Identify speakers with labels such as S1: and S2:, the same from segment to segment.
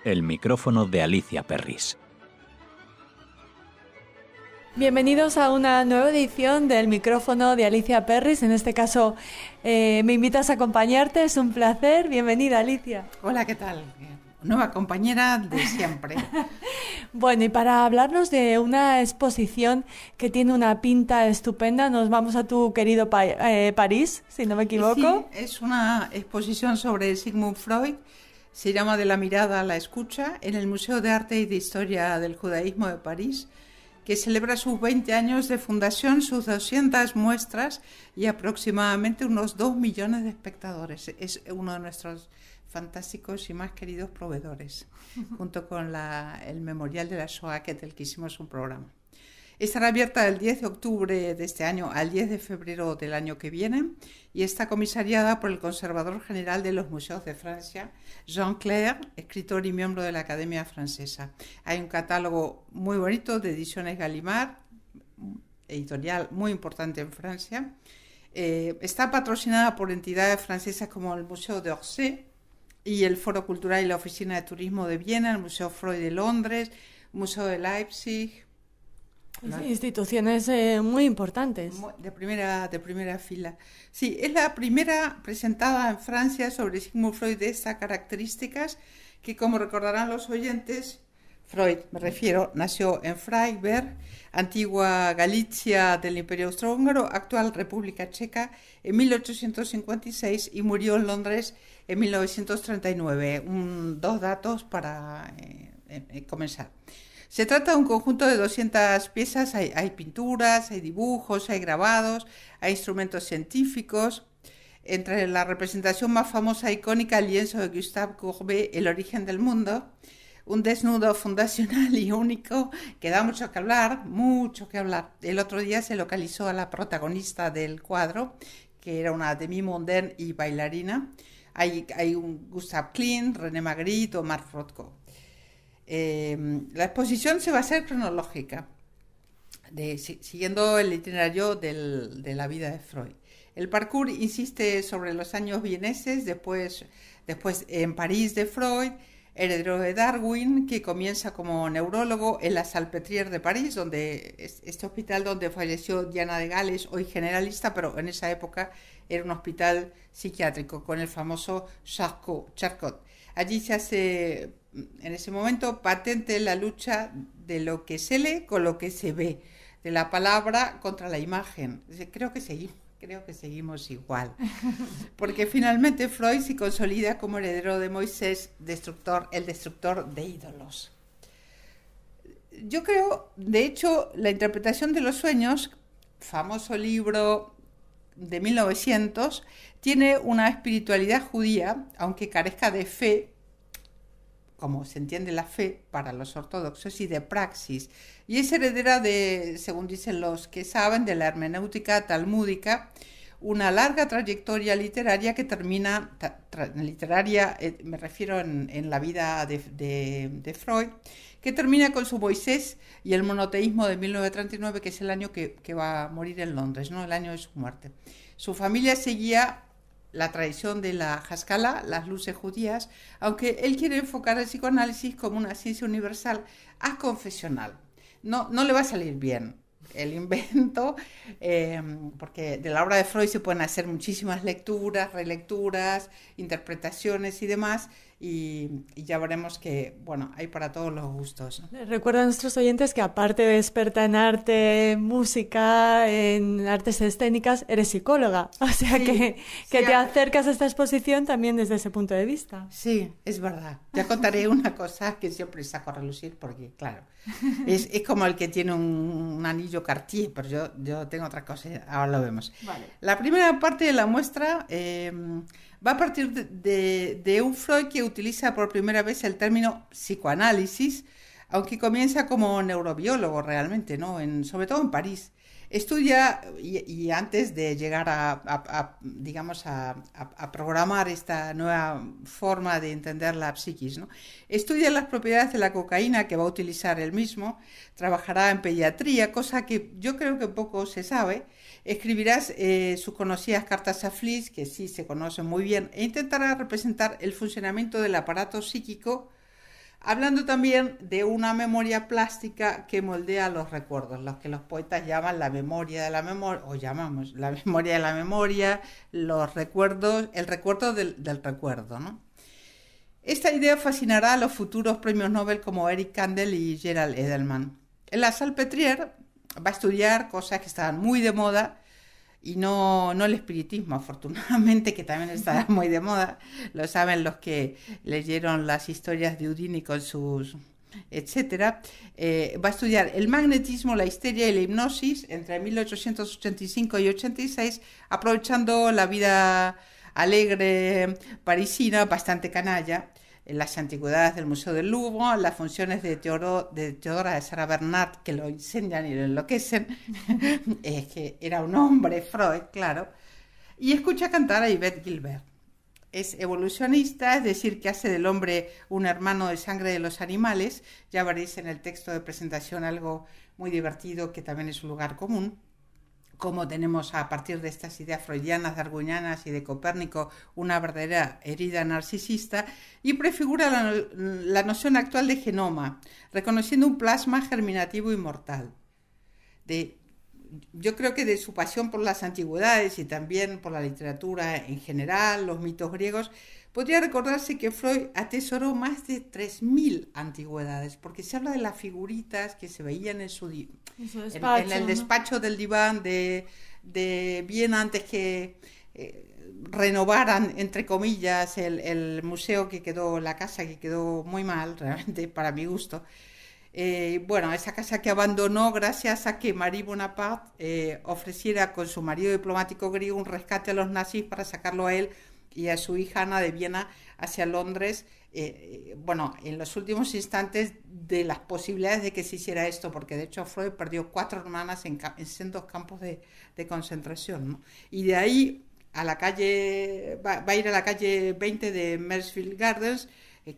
S1: El micrófono de Alicia Perris.
S2: Bienvenidos a una nueva edición del micrófono de Alicia Perris. En este caso me invitas a acompañarte, es un placer. Bienvenida, Alicia.
S3: Hola, ¿qué tal? Nueva compañera de siempre.
S2: Bueno, y para hablarnos de una exposición que tiene una pinta estupenda, nos vamos a tu querido París, si no me equivoco.
S3: Sí, es una exposición sobre Sigmund Freud. Se llama De la mirada a la escucha, en el Museo de Arte y de Historia del Judaísmo de París, que celebra sus 20 años de fundación, sus 200 muestras y aproximadamente unos 2 millones de espectadores. Es uno de nuestros fantásticos y más queridos proveedores, junto con el Memorial de la Shoah, del que hicimos un programa. Estará abierta del 10 de octubre de este año al 10 de febrero del año que viene y está comisariada por el conservador general de los museos de Francia, Jean Clair, escritor y miembro de la Academia Francesa. Hay un catálogo muy bonito de ediciones Gallimard, editorial muy importante en Francia. Está patrocinada por entidades francesas como el Museo d'Orsay y el Foro Cultural y la Oficina de Turismo de Viena, el Museo Freud de Londres, el Museo de Leipzig.
S2: Instituciones muy importantes.
S3: De primera fila. Sí, es la primera presentada en Francia sobre Sigmund Freud de estas características, que como recordarán los oyentes, Freud, me refiero, nació en Freiberg, antigua Galicia del Imperio Austrohúngaro, actual República Checa, en 1856 y murió en Londres en 1939. Dos datos para comenzar. Se trata de un conjunto de 200 piezas, hay pinturas, hay dibujos, hay grabados, hay instrumentos científicos. Entre la representación más famosa e icónica, el lienzo de Gustave Courbet, El origen del mundo, un desnudo fundacional y único que da mucho que hablar, mucho que hablar. El otro día se localizó a la protagonista del cuadro, que era una demi-mondaine y bailarina. Hay un Gustave Klimt, René Magritte o Marc Rothko. La exposición se va a hacer cronológica, siguiendo el itinerario de la vida de Freud. El parcours insiste sobre los años vieneses, después en París de Freud, heredero de Darwin, que comienza como neurólogo en la Salpêtrière de París, donde este hospital donde falleció Diana de Gales, hoy generalista, pero en esa época era un hospital psiquiátrico con el famoso Charcot. Allí se hace, en ese momento, patente la lucha de lo que se lee con lo que se ve, de la palabra contra la imagen. Creo que seguimos igual, porque finalmente Freud se consolida como heredero de Moisés, el destructor de ídolos. Yo creo, de hecho, la interpretación de los sueños, famoso libro de 1900, tiene una espiritualidad judía, aunque carezca de fe, como se entiende la fe para los ortodoxos, y de praxis, y es heredera de, según dicen los que saben, de la hermenéutica talmúdica, una larga trayectoria literaria que termina, me refiero en la vida de Freud, que termina con su Moisés y el monoteísmo de 1939, que es el año que va a morir en Londres, ¿no? El año de su muerte. Su familia seguía la tradición de la Haskalah, las luces judías, aunque él quiere enfocar el psicoanálisis como una ciencia universal aconfesional. No le va a salir bien el invento, porque de la obra de Freud se pueden hacer muchísimas lecturas, relecturas, interpretaciones y demás, y ya veremos que, bueno, hay para todos los gustos, ¿no?
S2: Recuerdo a nuestros oyentes que aparte de experta en arte, música, en artes escénicas, eres psicóloga, o sea que te acercas a esta exposición también desde ese punto de vista.
S3: Sí, es verdad. Ya contaré una cosa que siempre saco a relucir porque, claro, es como el que tiene un anillo Cartier, pero yo tengo otra cosa, ahora lo vemos.
S2: Vale.
S3: La primera parte de la muestra va a partir de un Freud que utiliza por primera vez el término psicoanálisis, aunque comienza como neurobiólogo realmente, ¿no? Sobre todo en París. Estudia, y antes de llegar a programar esta nueva forma de entender la psiquis, ¿no? Estudia las propiedades de la cocaína que va a utilizar él mismo, trabajará en pediatría, cosa que yo creo que poco se sabe, escribirá sus conocidas cartas a Fliss, que sí se conocen muy bien, e intentará representar el funcionamiento del aparato psíquico hablando también de una memoria plástica que moldea los recuerdos, los que los poetas llaman la memoria de la memoria, o llamamos la memoria de la memoria, los recuerdos, el recuerdo del recuerdo, ¿no? Esta idea fascinará a los futuros premios Nobel como Eric Kandel y Gerald Edelman. En la Salpêtrière va a estudiar cosas que estaban muy de moda, y no el espiritismo, afortunadamente, que también está muy de moda. Lo saben los que leyeron las historias de Houdini con sus etcétera. Va a estudiar el magnetismo, la histeria y la hipnosis entre 1885 y 86, aprovechando la vida alegre parisina, bastante canalla, en las antigüedades del Museo del Louvre, las funciones de Teodora de Sara Bernard, que lo incendian y lo enloquecen, es que era un hombre, Freud, claro, y escucha cantar a Yvette Gilbert. Es evolucionista, es decir, que hace del hombre un hermano de sangre de los animales. Ya veréis en el texto de presentación algo muy divertido que también es un lugar común. Como tenemos a partir de estas ideas freudianas, darwinianas y de Copérnico una verdadera herida narcisista, y prefigura la noción actual de genoma, reconociendo un plasma germinativo inmortal. Yo creo que de su pasión por las antigüedades y también por la literatura en general, los mitos griegos, podría recordarse que Freud atesoró más de 3.000 antigüedades, porque se habla de las figuritas que se veían en su despacho, en el despacho, ¿no?, del diván de bien antes que renovaran, entre comillas, el museo que quedó, la casa que quedó muy mal, realmente, para mi gusto. Bueno, esa casa que abandonó gracias a que Marie Bonaparte ofreciera con su marido diplomático griego un rescate a los nazis para sacarlo a él y a su hija Ana de Viena hacia Londres, bueno, en los últimos instantes de las posibilidades de que se hiciera esto, porque de hecho Freud perdió 4 hermanas en sendos campos de concentración, ¿no? Y de ahí a la calle, va a ir a la calle 20 de Mersefield Gardens,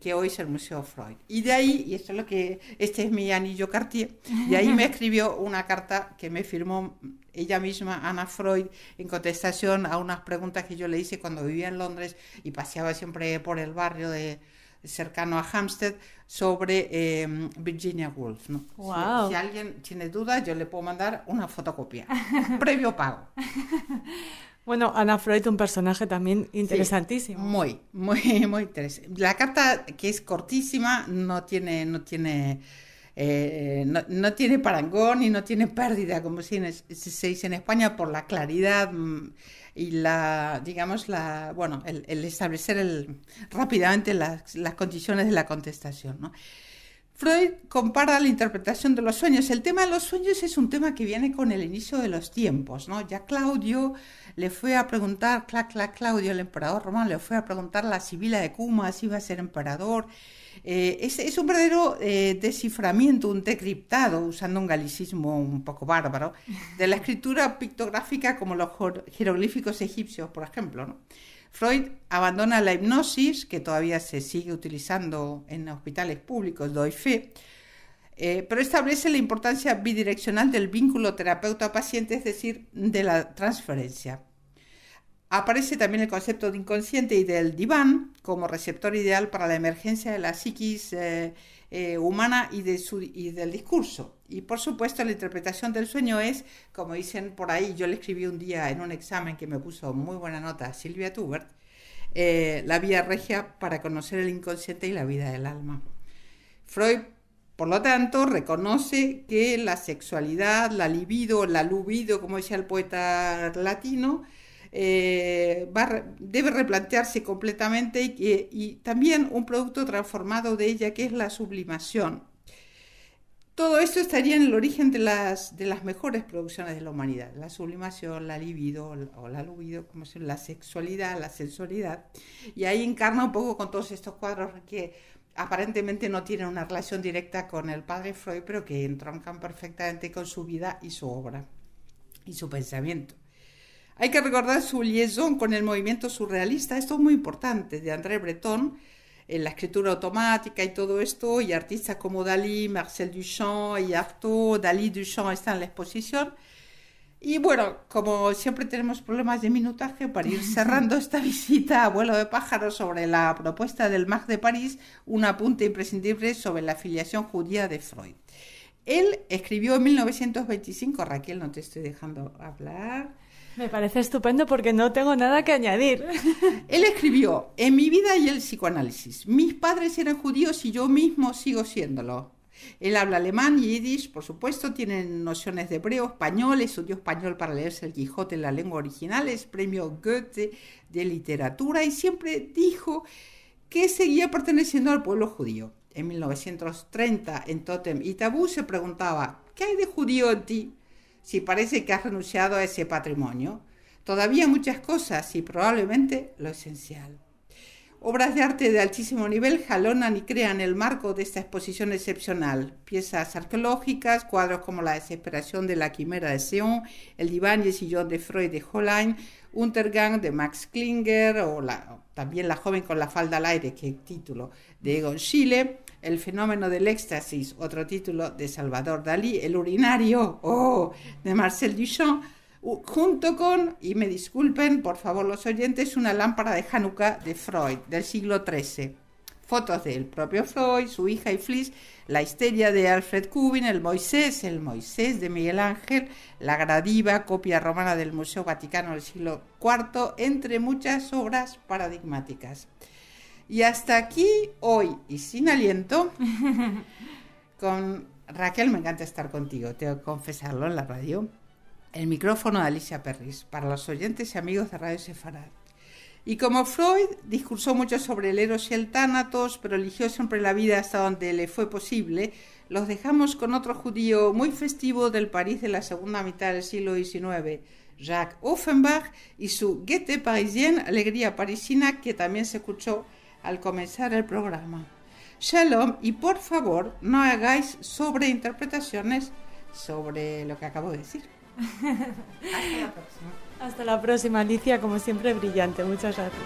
S3: que hoy es el Museo Freud. Y de ahí, y esto es lo que, este es mi anillo Cartier, de ahí me escribió una carta que me firmó ella misma, Ana Freud, en contestación a unas preguntas que yo le hice cuando vivía en Londres y paseaba siempre por el barrio cercano a Hampstead, sobre Virginia Woolf, ¿no?
S2: Wow.
S3: Si alguien tiene dudas, yo le puedo mandar una fotocopia, previo pago.
S2: Bueno, Ana Freud, un personaje también interesantísimo.
S3: Sí, muy interesante. La carta, que es cortísima, no tiene parangón y no tiene pérdida, como se dice en España, por la claridad y el establecer rápidamente las condiciones de la contestación, ¿no? Freud compara la interpretación de los sueños. El tema de los sueños es un tema que viene con el inicio de los tiempos, ¿no? Ya Claudio le fue a preguntar, Claudio, el emperador romano, le fue a preguntar a la Sibila de Cuma si iba a ser emperador. Es un verdadero desciframiento, un decriptado, usando un galicismo un poco bárbaro, de la escritura pictográfica como los jeroglíficos egipcios, por ejemplo, ¿no? Freud abandona la hipnosis, que todavía se sigue utilizando en hospitales públicos, doy fe, pero establece la importancia bidireccional del vínculo terapeuta-paciente, es decir, de la transferencia. Aparece también el concepto de inconsciente y del diván como receptor ideal para la emergencia de la psiquis humana y del discurso. Y por supuesto la interpretación del sueño es, como dicen por ahí, yo le escribí un día en un examen que me puso muy buena nota Silvia Tubert, la vía regia para conocer el inconsciente y la vida del alma. Freud, por lo tanto, reconoce que la sexualidad, la libido, la lubido, como decía el poeta latino, debe replantearse completamente y también un producto transformado de ella, que es la sublimación. Todo esto estaría en el origen de las mejores producciones de la humanidad: la sublimación, la libido o la lubido, como se llama, la sexualidad, la sensualidad, y ahí encarna un poco con todos estos cuadros que aparentemente no tienen una relación directa con el padre Freud, pero que entroncan perfectamente con su vida y su obra y su pensamiento. Hay que recordar su liaison con el movimiento surrealista, esto es muy importante, de André Breton, en la escritura automática y todo esto, y artistas como Dalí, Marcel Duchamp y Artaud. Dalí y Duchamp están en la exposición. Y bueno, como siempre tenemos problemas de minutaje, para ir cerrando esta visita a vuelo de pájaro sobre la propuesta del MAG de París, un apunte imprescindible sobre la filiación judía de Freud. Él escribió en 1925, Raquel, no te estoy dejando hablar.
S2: Me parece estupendo porque no tengo nada que añadir.
S3: Él escribió: en mi vida y el psicoanálisis, mis padres eran judíos y yo mismo sigo siéndolo. Él habla alemán y yiddish, por supuesto, tiene nociones de hebreo, español, estudió español para leerse el Quijote en la lengua original, es premio Goethe de literatura y siempre dijo que seguía perteneciendo al pueblo judío. En 1930, en Tótem y Tabú, se preguntaba: ¿qué hay de judío en ti? Si parece que has renunciado a ese patrimonio. Todavía muchas cosas y probablemente lo esencial. Obras de arte de altísimo nivel jalonan y crean el marco de esta exposición excepcional. Piezas arqueológicas, cuadros como La desesperación de la quimera de Sion, El diván y el sillón de Freud de Hollein, Untergang de Max Klinger o también La joven con la falda al aire, que título, de Egon Schiele, El fenómeno del éxtasis, otro título de Salvador Dalí, El urinario, de Marcel Duchamp, junto con, y me disculpen por favor los oyentes, una lámpara de Hanukkah de Freud del siglo XIII. Fotos del propio Freud, su hija y Fliss, La histeria de Alfred Kubin, el Moisés de Miguel Ángel, la Gradiva, copia romana del Museo Vaticano del siglo IV, entre muchas obras paradigmáticas. Y hasta aquí hoy, y sin aliento, con Raquel, me encanta estar contigo, tengo que confesarlo en la radio. El micrófono de Alicia Perris, para los oyentes y amigos de Radio Sefarad. Y como Freud discursó mucho sobre el Eros y el Tánatos, pero eligió siempre la vida hasta donde le fue posible, los dejamos con otro judío muy festivo del París de la segunda mitad del siglo XIX, Jacques Offenbach, y su Gaieté Parisienne, alegría parisina, que también se escuchó al comenzar el programa. Shalom, y por favor, no hagáis sobreinterpretaciones sobre lo que acabo de decir. Hasta la próxima.
S2: Hasta la próxima, Alicia, como siempre brillante. Muchas gracias.